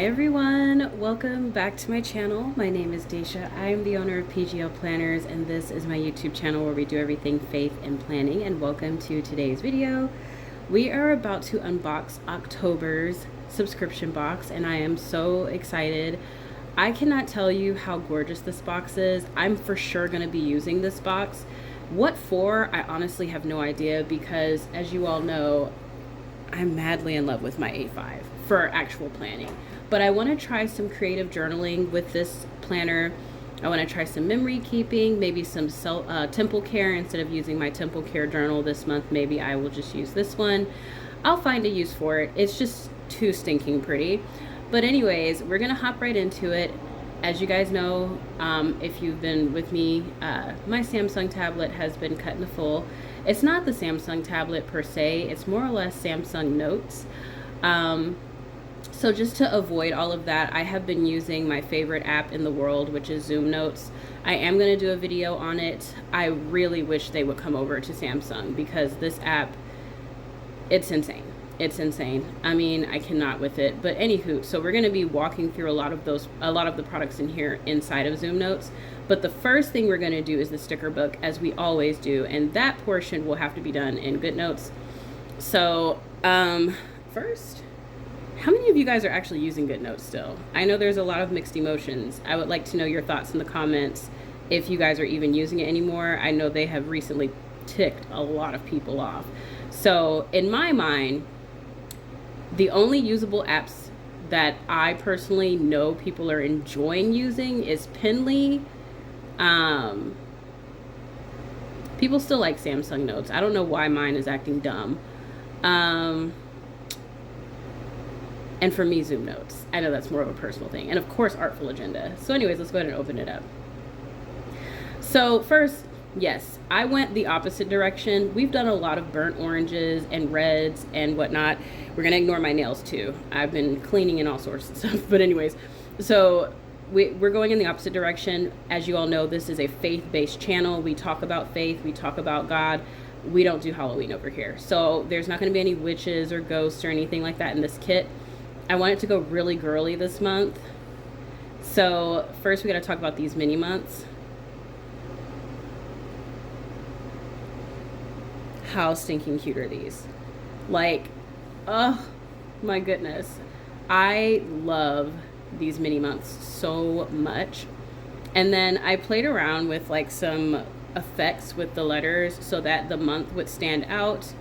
Hi everyone, welcome back to my channel. My name is Daisha. I am the owner of PGL Planners and this is my YouTube channel where we do everything faith and planning, and welcome to today's video. We are about to unbox October's subscription box and I am so excited. I cannot tell you how gorgeous this box is. I'm for sure going to be using this box. What for? I honestly have no idea because, as you all know, I'm madly in love with my A5 for actual planning. But I want to try some creative journaling with this planner. I want to try some memory keeping, maybe some temple care. Instead of using my temple care journal this month, maybe I will just use this one. I'll find a use for it. It's just too stinking pretty. But anyways, we're going to hop right into it. As you guys know, if you've been with me, my Samsung tablet has been cut into full. It's not the Samsung tablet per se, it's more or less Samsung Notes. So just to avoid all of that, I have been using my favorite app in the world, which is Zoom Notes. I am going to do a video on it. I really wish they would come over to Samsung because this app, it's insane. It's insane. I mean, I cannot with it. But anywho, so we're going to be walking through a lot of the products in here inside of Zoom Notes. But the first thing we're going to do is the sticker book, as we always do, and that portion will have to be done in GoodNotes. So first, how many of you guys are actually using GoodNotes still? I know there's a lot of mixed emotions. I would like to know your thoughts in the comments if you guys are even using it anymore. I know they have recently ticked a lot of people off. So in my mind, the only usable apps that I personally know people are enjoying using is Penly. People still like Samsung Notes. I don't know why mine is acting dumb. And for me, Zoom Notes. I know that's more of a personal thing. And of course, Artful Agenda. So anyways, let's go ahead and open it up. So first, yes, I went the opposite direction. We've done a lot of burnt oranges and reds and whatnot. We're going to ignore my nails too. I've been cleaning and all sorts of stuff. But anyways, so we're going in the opposite direction. As you all know, this is a faith-based channel. We talk about faith. We talk about God. We don't do Halloween over here. So there's not going to be any witches or ghosts or anything like that in this kit. I want it to go really girly this month. So first we got to talk about these mini months. How stinking cute are these? Like, oh my goodness. I love these mini months so much. And then I played around with like some effects with the letters so that the month would stand out.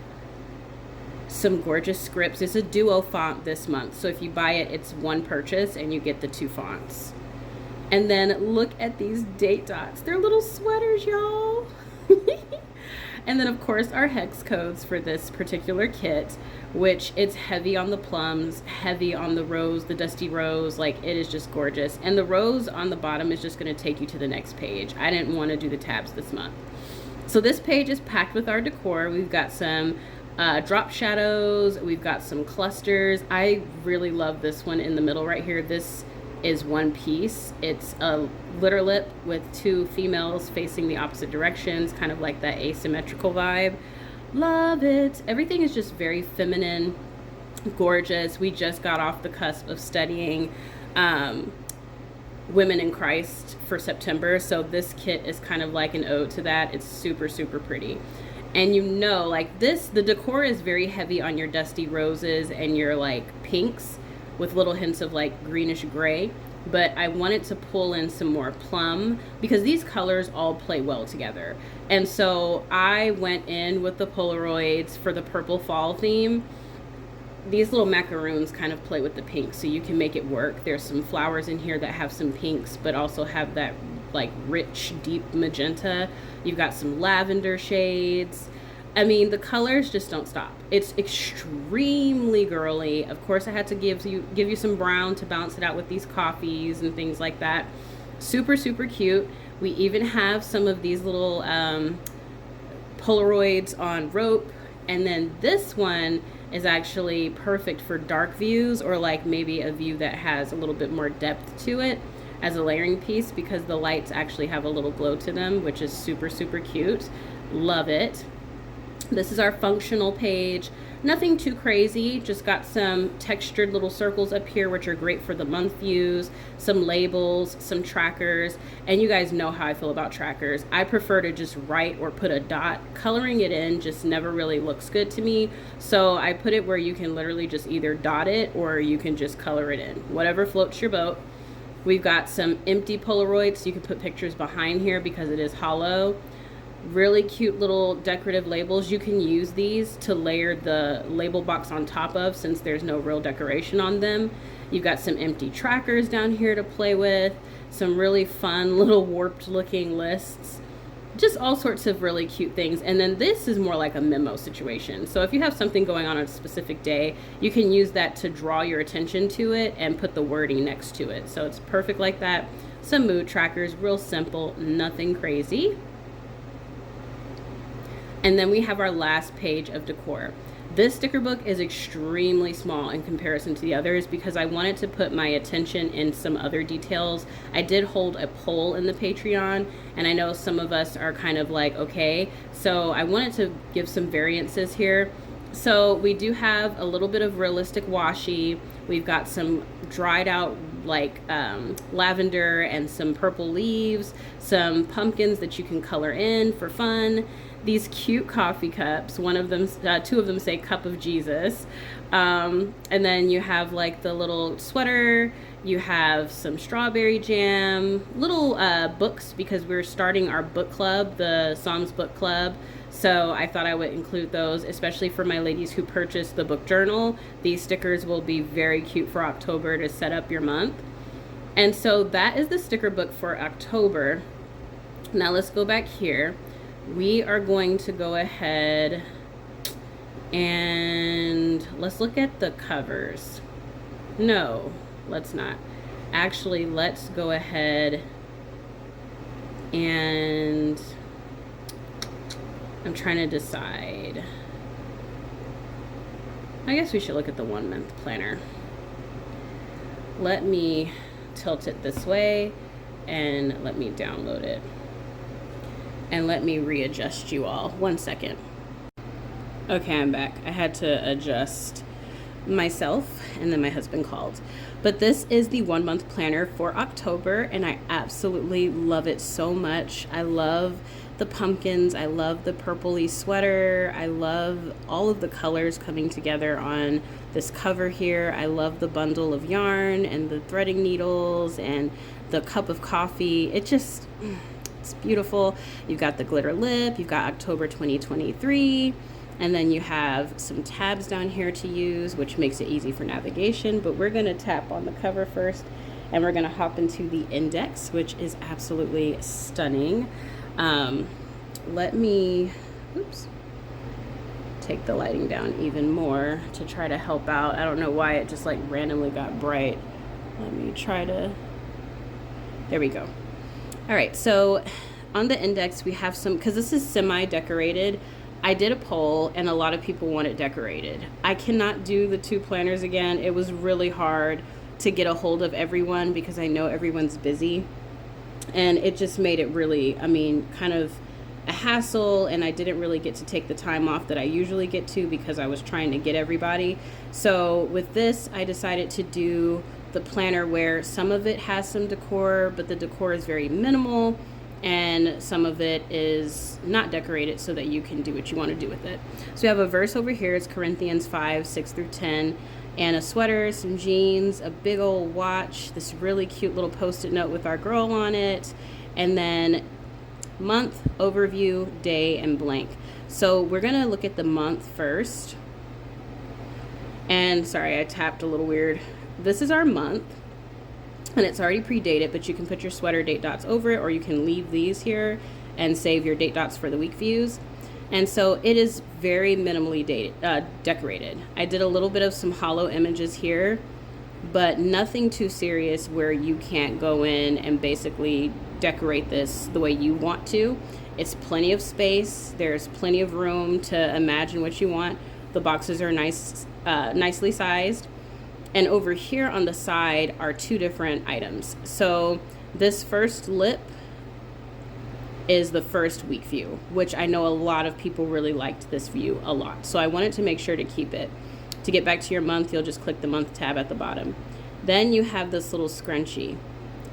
Some gorgeous scripts. It's a duo font this month, so if you buy it, it's one purchase and you get the two fonts. And then look at these date dots. They're little sweaters, y'all. And then of course our hex codes for this particular kit, which it's heavy on the plums, heavy on the rose, the dusty rose. Like, it is just gorgeous. And the rose on the bottom is just going to take you to the next page. I didn't want to do the tabs this month. So this page is packed with our decor. We've got some drop shadows, we've got some clusters. I really love this one in the middle right here. This is one piece. It's a glitter lip with two females facing the opposite directions, kind of like that asymmetrical vibe. Love it. Everything is just very feminine, gorgeous. We just got off the cusp of studying Women in Christ for September, so this kit is kind of like an ode to that. It's super, super pretty. And you know, like this, the decor is very heavy on your dusty roses and your like pinks with little hints of like greenish gray. But I wanted to pull in some more plum because these colors all play well together. And so I went in with the Polaroids for the purple fall theme. These little macaroons kind of play with the pink, so you can make it work. There's some flowers in here that have some pinks, but also have that like rich, deep magenta. You've got some lavender shades. I mean, the colors just don't stop. It's extremely girly. Of course, I had to give you some brown to balance it out with these coffees and things like that. Super, super cute. We even have some of these little Polaroids on rope. And then this one is actually perfect for dark views or like maybe a view that has a little bit more depth to it as a layering piece because the lights actually have a little glow to them, which is super, super cute. Love it. This is our functional page. Nothing too crazy, just got some textured little circles up here, which are great for the month views, some labels, some trackers, and you guys know how I feel about trackers. I prefer to just write or put a dot. Coloring it in just never really looks good to me, so I put it where you can literally just either dot it or you can just color it in, whatever floats your boat. We've got some empty Polaroids, so you can put pictures behind here because it is hollow. Really cute little decorative labels. You can use these to layer the label box on top of, since there's no real decoration on them. You've got some empty trackers down here to play with, some really fun little warped looking lists, just all sorts of really cute things. And then this is more like a memo situation. So if you have something going on a specific day, you can use that to draw your attention to it and put the wording next to it. So it's perfect like that. Some mood trackers, real simple, nothing crazy. And then we have our last page of decor. This sticker book is extremely small in comparison to the others because I wanted to put my attention in some other details. I did hold a poll in the Patreon, and I know some of us are kind of like, okay, so I wanted to give some variances here. So we do have a little bit of realistic washi. We've got some dried out like lavender and some purple leaves, some pumpkins that you can color in for fun. These cute coffee cups, one of them, two of them say cup of Jesus. And then you have like the little sweater, you have some strawberry jam, little books, because we're starting our book club, the Psalms book club. So I thought I would include those, especially for my ladies who purchased the book journal. These stickers will be very cute for October to set up your month. And so that is the sticker book for October. Now let's go back here. We are going to go ahead and let's look at the covers. No, let's not. Actually, let's go ahead and I'm trying to decide. I guess we should look at the 1 month planner. Let me tilt it this way and let me download it. And let me readjust you all. 1 second. Okay, I'm back. I had to adjust myself and then my husband called. But this is the 1 month planner for October and I absolutely love it so much. I love the pumpkins. I love the purpley sweater. I love all of the colors coming together on this cover here. I love the bundle of yarn and the threading needles and the cup of coffee. It's beautiful. You've got the glitter lip, you've got October 2023, and then you have some tabs down here to use, which makes it easy for navigation. But we're going to tap on the cover first, and we're going to hop into the index, which is absolutely stunning. Let me, take the lighting down even more to try to help out. I don't know why it just like randomly got bright. Let me try to, there we go. All right, so on the index we have some, because this is semi-decorated, I did a poll and a lot of people want it decorated. I cannot do the 2 planners again. It was really hard to get a hold of everyone because I know everyone's busy. And it just made it really, kind of a hassle, and I didn't really get to take the time off that I usually get to because I was trying to get everybody. So with this, I decided to do the planner where some of it has some decor, but the decor is very minimal, and some of it is not decorated so that you can do what you want to do with it. So we have a verse over here. It's Corinthians 5:6-10, and a sweater, some jeans, a big old watch, this really cute little post-it note with our girl on it, and then month, overview, day, and blank. So we're gonna look at the month first. And sorry, I tapped a little weird. This is our month, and it's already pre-dated, but you can put your sweater date dots over it, or you can leave these here and save your date dots for the week views. And so it is very minimally decorated. I did a little bit of some hollow images here, but nothing too serious where you can't go in and basically decorate this the way you want to. It's plenty of space. There's plenty of room to imagine what you want. The boxes are nicely sized. And over here on the side are 2 different items. So this first lip is the first week view, which I know a lot of people really liked this view a lot. So I wanted to make sure to keep it. To get back to your month, you'll just click the month tab at the bottom. Then you have this little scrunchie.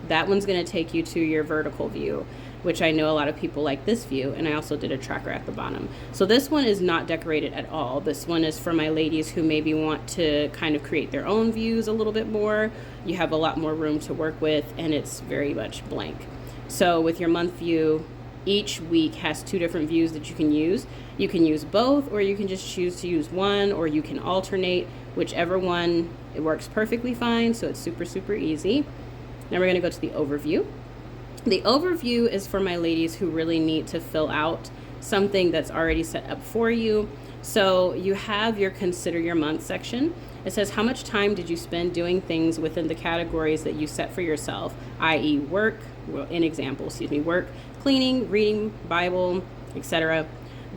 That one's going to take you to your vertical view, which I know a lot of people like this view, and I also did a tracker at the bottom. So this one is not decorated at all. This one is for my ladies who maybe want to kind of create their own views a little bit more. You have a lot more room to work with, and it's very much blank. So with your month view, each week has 2 different views that you can use. You can use both, or you can just choose to use one, or you can alternate. Whichever one, it works perfectly fine, so it's super, super easy. Now we're going to go to the overview. The overview is for my ladies who really need to fill out something that's already set up for you. So you have your consider your month section. It says how much time did you spend doing things within the categories that you set for yourself, i.e. work, work, cleaning, reading, Bible, etc.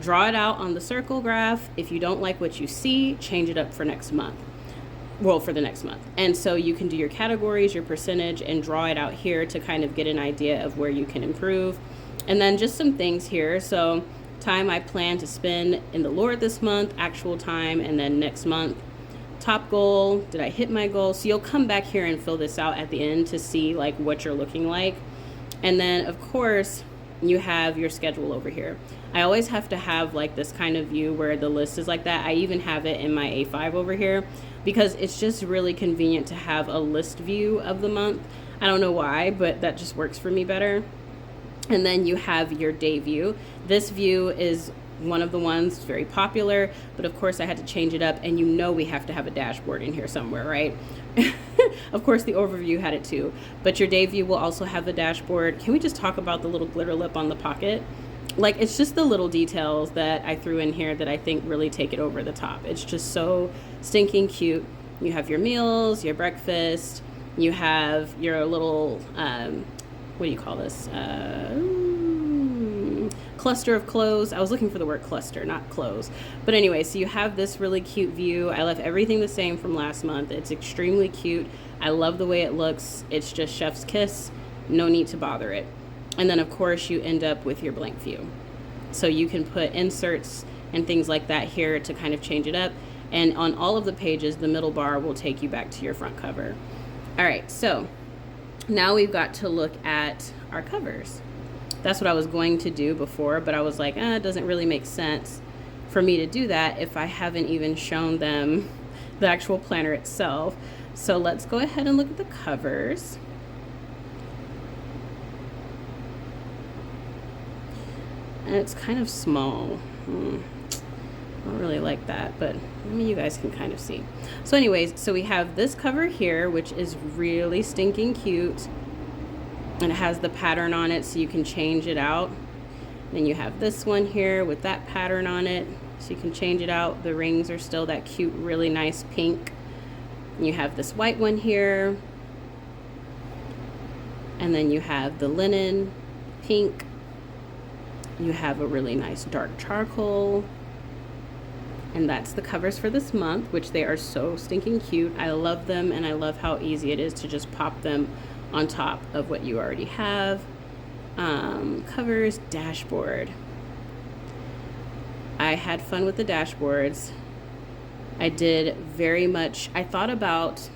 Draw it out on the circle graph. If you don't like what you see, change it up for next month. Well, for the next month. And so you can do your categories, your percentage, and draw it out here to kind of get an idea of where you can improve. And then just some things here. So time I plan to spend in the Lord this month, actual time, and then next month. Top goal, did I hit my goal? So you'll come back here and fill this out at the end to see like what you're looking like. And then of course you have your schedule over here. I always have to have like this kind of view where the list is like that. I even have it in my A5 over here because it's just really convenient to have a list view of the month. I don't know why, but that just works for me better. And then you have your day view. This view is one of the ones very popular, but of course I had to change it up, and you know we have to have a dashboard in here somewhere, right? Of course the overview had it too, but your day view will also have the dashboard. Can we just talk about the little glitter lip on the pocket? Like, it's just the little details that I threw in here that I think really take it over the top. It's just so stinking cute. You have your meals, your breakfast, you have your little, what do you call this? Cluster of clothes. I was looking for the word cluster, not clothes. But anyway, so you have this really cute view. I left everything the same from last month. It's extremely cute. I love the way it looks. It's just chef's kiss. No need to bother it. And then of course you end up with your blank view. So you can put inserts and things like that here to kind of change it up. And on all of the pages, the middle bar will take you back to your front cover. All right, so now we've got to look at our covers. That's what I was going to do before, but I was like, it doesn't really make sense for me to do that if I haven't even shown them the actual planner itself. So let's go ahead and look at the covers. And it's kind of small. I don't really like that, but you guys can kind of see. So anyways, so we have this cover here, which is really stinking cute. And it has the pattern on it, so you can change it out. Then you have this one here with that pattern on it, so you can change it out. The rings are still that cute, really nice pink. And you have this white one here. And then you have the linen pink. You have a really nice dark charcoal. And that's the covers for this month, which they are so stinking cute. I love them, and I love how easy it is to just pop them on top of what you already have. Covers, dashboard. I had fun with the dashboards. I did very much, I thought about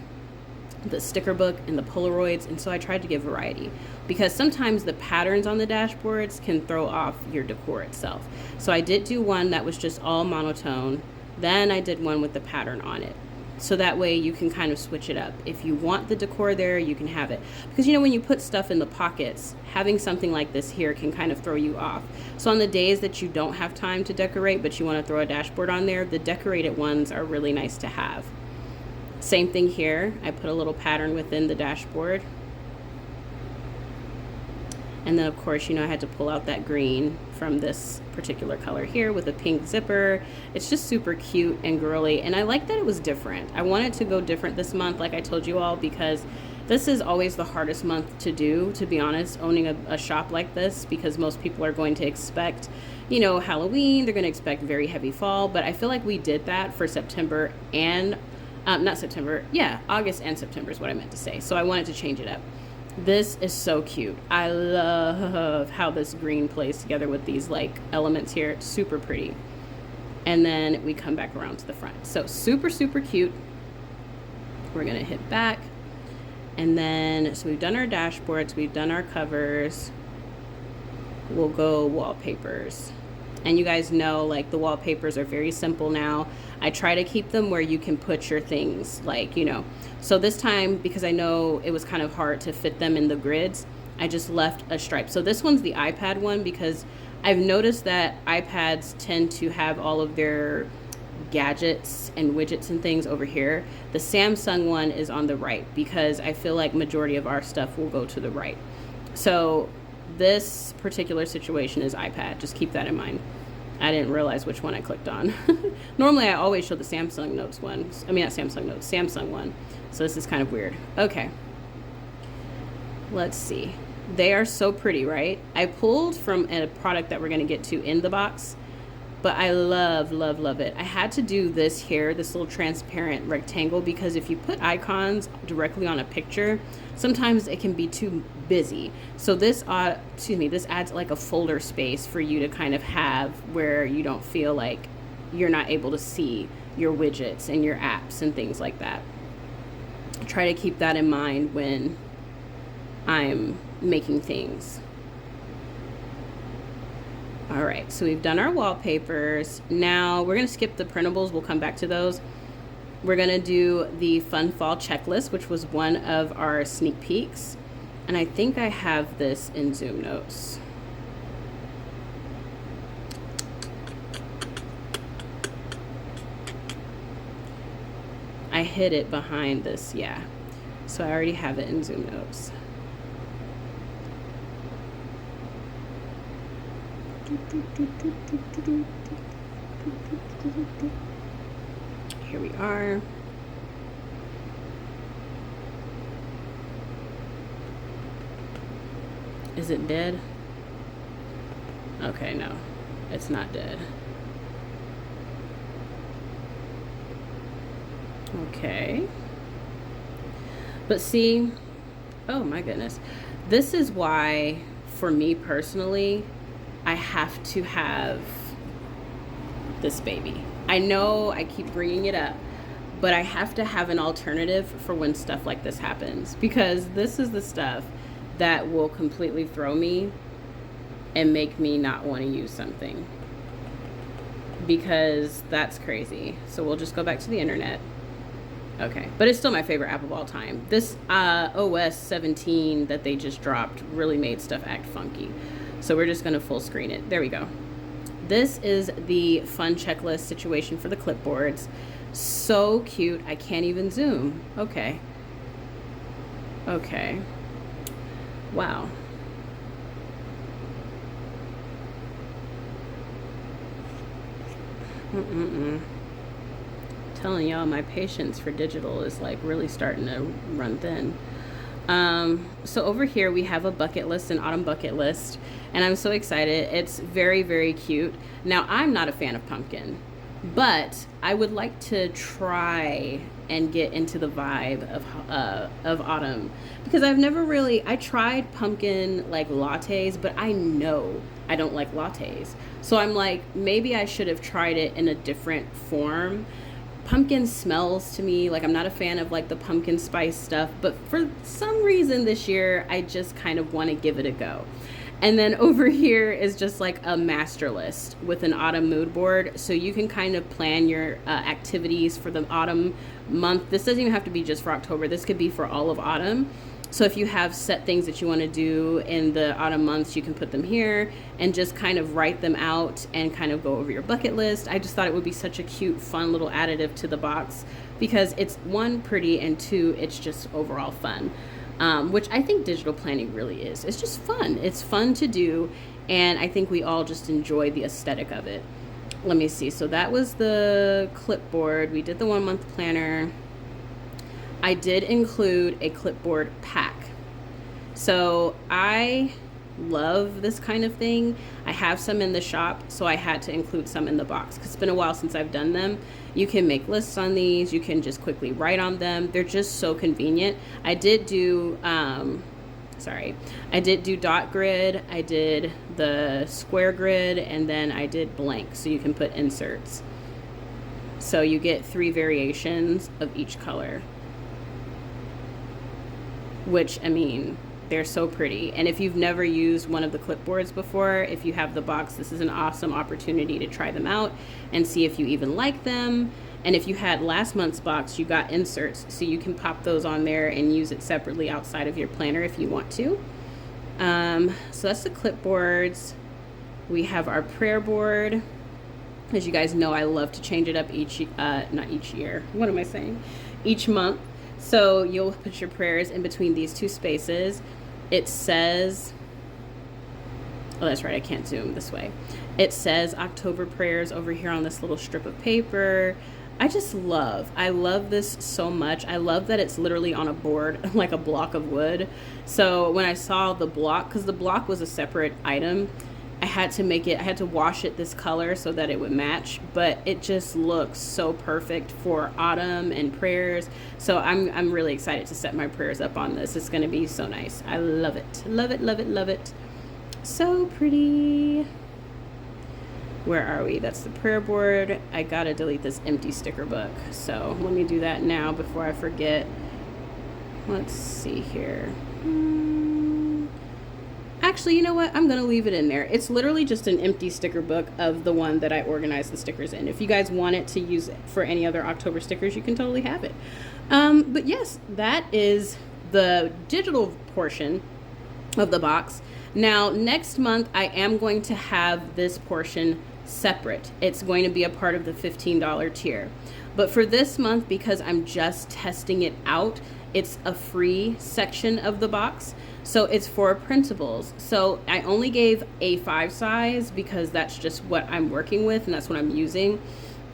the sticker book and the Polaroids, and so I tried to give variety because sometimes the patterns on the dashboards can throw off your decor itself. So I did do one that was just all monotone. Then I did one with the pattern on it. So that way you can kind of switch it up. If you want the decor there, you can have it. Because when you put stuff in the pockets, having something like this here can kind of throw you off. So on the days that you don't have time to decorate, but you want to throw a dashboard on there, the decorated ones are really nice to have. Same thing here. I put a little pattern within the dashboard. And then of course, I had to pull out that green from this particular color here with a pink zipper. It's just super cute and girly. And I like that it was different. I wanted to go different this month, like I told you all, because this is always the hardest month to do, to be honest, owning a shop like this, because most people are going to expect, Halloween, they're going to expect very heavy fall. But I feel like we did that for September and, August and September is what I meant to say. So I wanted to change it up. This is so cute. I love how this green plays together with these like elements here. It's super pretty. And then we come back around to the front. So super, super cute. We're gonna hit back. And then, so we've done our dashboards, we've done our covers. We'll go wallpapers. And you guys know, like, the wallpapers are very simple now. I try to keep them where you can put your things, like, you know. So this time, because I know it was kind of hard to fit them in the grids, I just left a stripe. So this one's the iPad one, because I've noticed that iPads tend to have all of their gadgets and widgets and things over here. The Samsung one is on the right, because I feel like majority of our stuff will go to the right. So this particular situation is iPad. Just keep that in mind. I didn't realize which one I clicked on. Normally I always show the Samsung Notes one. I mean, not Samsung Notes, Samsung one. So this is kind of weird. Okay. Let's see. They are so pretty, right? I pulled from a product that we're going to get to in the box, but I love, love, love it. I had to do this here, this little transparent rectangle, because if you put icons directly on a picture, sometimes it can be too busy. So this, this adds like a folder space for you to kind of have where you don't feel like you're not able to see your widgets and your apps and things like that. Try to keep that in mind when I'm making things. All right, so we've done our wallpapers. Now we're gonna skip the printables, we'll come back to those. We're gonna do the fun fall checklist, which was one of our sneak peeks. And I think I have this in Zoom Notes. I hid it behind this, yeah. So I already have it in Zoom Notes. Here we are. Is it dead? Okay, no, it's not dead. Okay. But see, oh my goodness. This is why, for me personally, I have to have this baby. I know I keep bringing it up, but I have to have an alternative for when stuff like this happens, because this is the stuff that will completely throw me and make me not want to use something, because that's crazy. So we'll just go back to the internet. Okay, but it's still my favorite app of all time. This OS 17 that they just dropped really made stuff act funky. So we're just gonna full screen it. There we go. This is the fun checklist situation for the clipboards. So cute, I can't even zoom. Okay. Okay. Wow. Telling y'all, my patience for digital is like really starting to run thin. So over here we have a bucket list, an autumn bucket list, and I'm so excited. It's very, very cute. Now, I'm not a fan of pumpkin, but I would like to try and get into the vibe of autumn, because I've never really, I tried pumpkin like lattes, but I know I don't like lattes. So I'm like, maybe I should have tried it in a different form. Pumpkin smells to me like, I'm not a fan of like the pumpkin spice stuff, but for some reason this year I just kind of want to give it a go. And then over here is just like a master list with an autumn mood board, so you can kind of plan your activities for the autumn month. This doesn't even have to be just for October, this could be for all of autumn. So if you have set things that you want to do in the autumn months, you can put them here and just kind of write them out and kind of go over your bucket list. I just thought it would be such a cute, fun little additive to the box, because it's one, pretty, and two, it's just overall fun, which I think digital planning really is. It's just fun. It's fun to do, and I think we all just enjoy the aesthetic of it. Let me see. So that was the clipboard. We did the 1 month planner. I did include a clipboard pack. So I love this kind of thing. I have some in the shop, so I had to include some in the box because it's been a while since I've done them. You can make lists on these. You can just quickly write on them. They're just so convenient. I did do sorry, I did do dot grid, I did the square grid, and then I did blank, so you can put inserts. So you get 3 variations of each color, which, I mean, they're so pretty. And if you've never used one of the clipboards before, if you have the box, this is an awesome opportunity to try them out and see if you even like them. And if you had last month's box, you got inserts, so you can pop those on there and use it separately outside of your planner if you want to. So that's the clipboards. We have our prayer board. As you guys know, I love to change it up not each year. What am I saying? Each month. So you'll put your prayers in between these 2 spaces. It says, oh, that's right, I can't zoom this way. It says October prayers over here on this little strip of paper. I love this so much. I love that it's literally on a board, like a block of wood. So when I saw the block, because the block was a separate item, I had to wash it this color so that it would match, but it just looks so perfect for autumn and prayers. So I'm really excited to set my prayers up on this. It's going to be so nice. I love it. Love it, love it, love it. So pretty. Where are we? That's the prayer board. I gotta delete this empty sticker book. So let me do that now before I forget. Let's see here. Actually, you know what? I'm going to leave it in there. It's literally just an empty sticker book of the one that I organized the stickers in. If you guys want it to use it for any other October stickers, you can totally have it. But yes, that is the digital portion of the box. Now, next month, I am going to have this portion separate. It's going to be a part of the $15 tier. But for this month, because I'm just testing it out, it's a free section of the box. So it's for printables. So I only gave A5 size because that's just what I'm working with and that's what I'm using.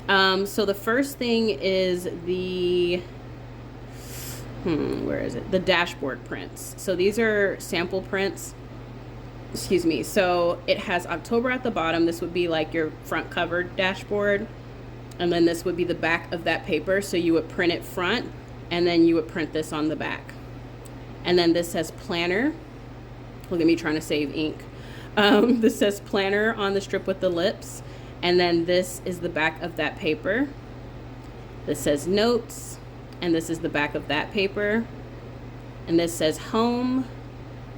So the first thing is the, where is it? The dashboard prints. So these are sample prints. Excuse me. So it has October at the bottom. This would be like your front cover dashboard. And then this would be the back of that paper. So you would print it front and then you would print this on the back. And then this says planner. Look at me trying to save ink. This says planner on the strip with the lips. And then this is the back of that paper. This says notes. And this is the back of that paper. And this says home.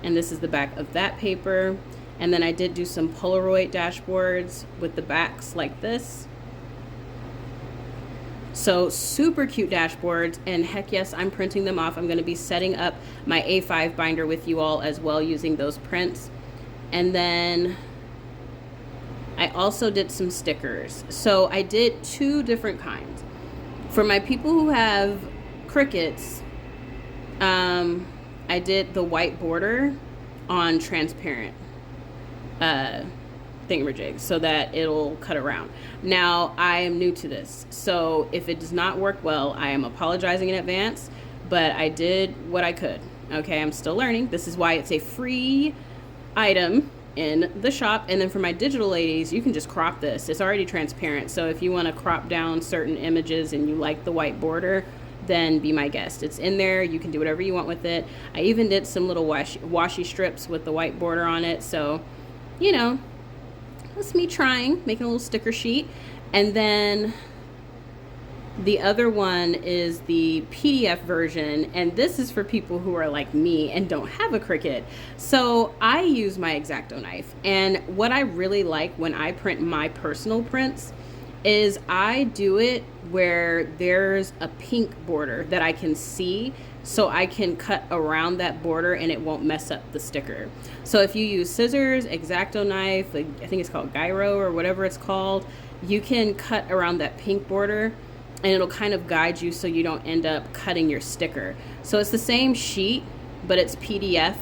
And this is the back of that paper. And then I did do some Polaroid dashboards with the backs like this. So super cute dashboards, and heck yes, I'm printing them off. I'm going to be setting up my A5 binder with you all as well using those prints. And then I also did some stickers. So I did 2 different kinds. For my people who have Cricuts, I did the white border on transparent thingamajigs so that it'll cut around. Now, I am new to this, so if it does not work well, I am apologizing in advance, but I did what I could. Okay, I'm still learning. This is why it's a free item in the shop. And then for my digital ladies, you can just crop this. It's already transparent, so if you want to crop down certain images and you like the white border, then be my guest. It's in there. You can do whatever you want with it. I even did some little washi strips with the white border on it, so you know, that's me trying, making a little sticker sheet. And then the other one is the PDF version, and this is for people who are like me and don't have a Cricut. So I use my X-Acto knife, and what I really like when I print my personal prints is I do it where there's a pink border that I can see, so I can cut around that border and it won't mess up the sticker. So if you use scissors, X-Acto knife, like I think it's called gyro or whatever it's called, you can cut around that pink border and it'll kind of guide you so you don't end up cutting your sticker. So it's the same sheet, but it's PDF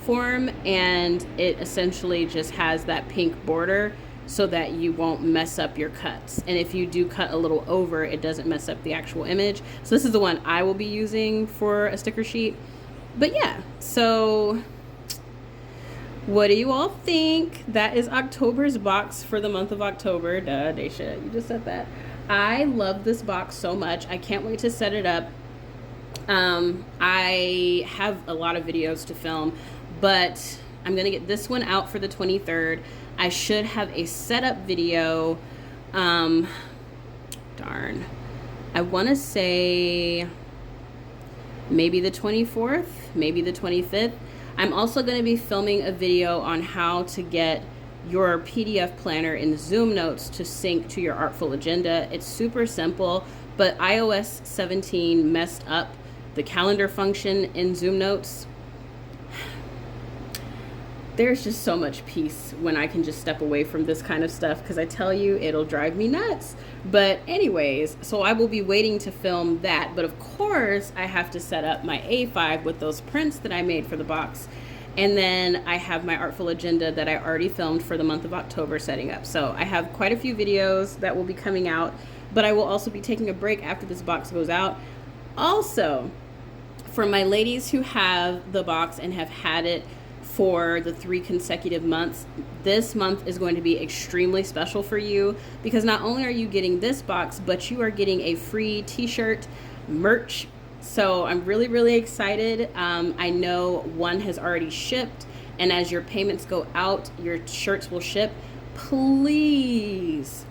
form, and it essentially just has that pink border so that you won't mess up your cuts. And if you do cut a little over, it doesn't mess up the actual image. So this is the one I will be using for a sticker sheet. But yeah, so what do you all think? That is October's box for the month of October. Duh, Daisha, you just said that. I love this box so much. I can't wait to set it up. I have a lot of videos to film, but I'm going to get this one out for the 23rd. I should have a setup video. Darn. I want to say maybe the 24th, maybe the 25th. I'm also going to be filming a video on how to get your PDF planner in Zoom Notes to sync to your Artful Agenda. It's super simple, but iOS 17 messed up the calendar function in Zoom Notes. There's just so much peace when I can just step away from this kind of stuff, because I tell you, it'll drive me nuts. But anyways, so I will be waiting to film that. But of course, I have to set up my A5 with those prints that I made for the box. And then I have my Artful Agenda that I already filmed for the month of October setting up. So I have quite a few videos that will be coming out, but I will also be taking a break after this box goes out. Also, for my ladies who have the box and have had it for the 3 consecutive months, this month is going to be extremely special for you, because not only are you getting this box, but you are getting a free t-shirt, merch. So I'm really, really excited. I know one has already shipped, and as your payments go out, your shirts will ship. Please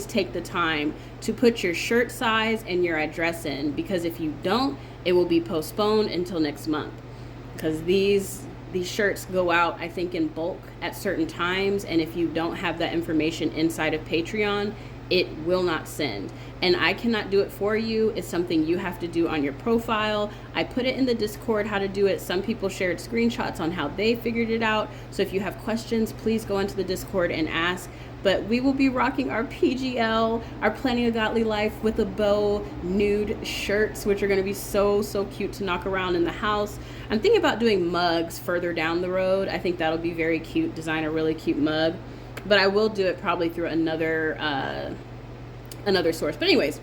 take the time to put your shirt size and your address in, because if you don't, it will be postponed until next month, because these shirts go out, I think, in bulk at certain times, and if you don't have that information inside of Patreon, it will not send. And I cannot do it for you. It's something you have to do on your profile. I put it in the Discord how to do it. Some people shared screenshots on how they figured it out. So if you have questions, please go into the Discord and ask. But we will be rocking our PGL, our Planning a Godly Life with a Bow nude shirts, which are going to be so cute to knock around in the house. I'm thinking about doing mugs further down the road. I think that'll be very cute, design a really cute mug. But I will do it probably through another source. But anyways,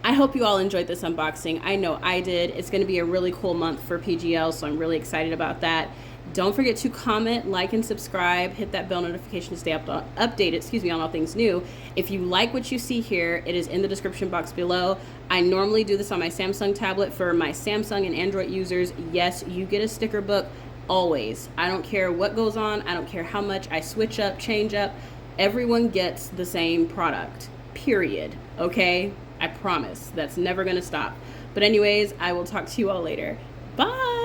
I hope you all enjoyed this unboxing. I know I did. It's going to be a really cool month for PGL, so I'm really excited about that. Don't forget to comment, like, and subscribe. Hit that bell notification to stay updated, on all things new. If you like what you see here, it is in the description box below. I normally do this on my Samsung tablet. For my Samsung and Android users, yes, you get a sticker book always. I don't care what goes on. I don't care how much I switch up, change up. Everyone gets the same product, period. Okay? I promise. That's never going to stop. But anyways, I will talk to you all later. Bye!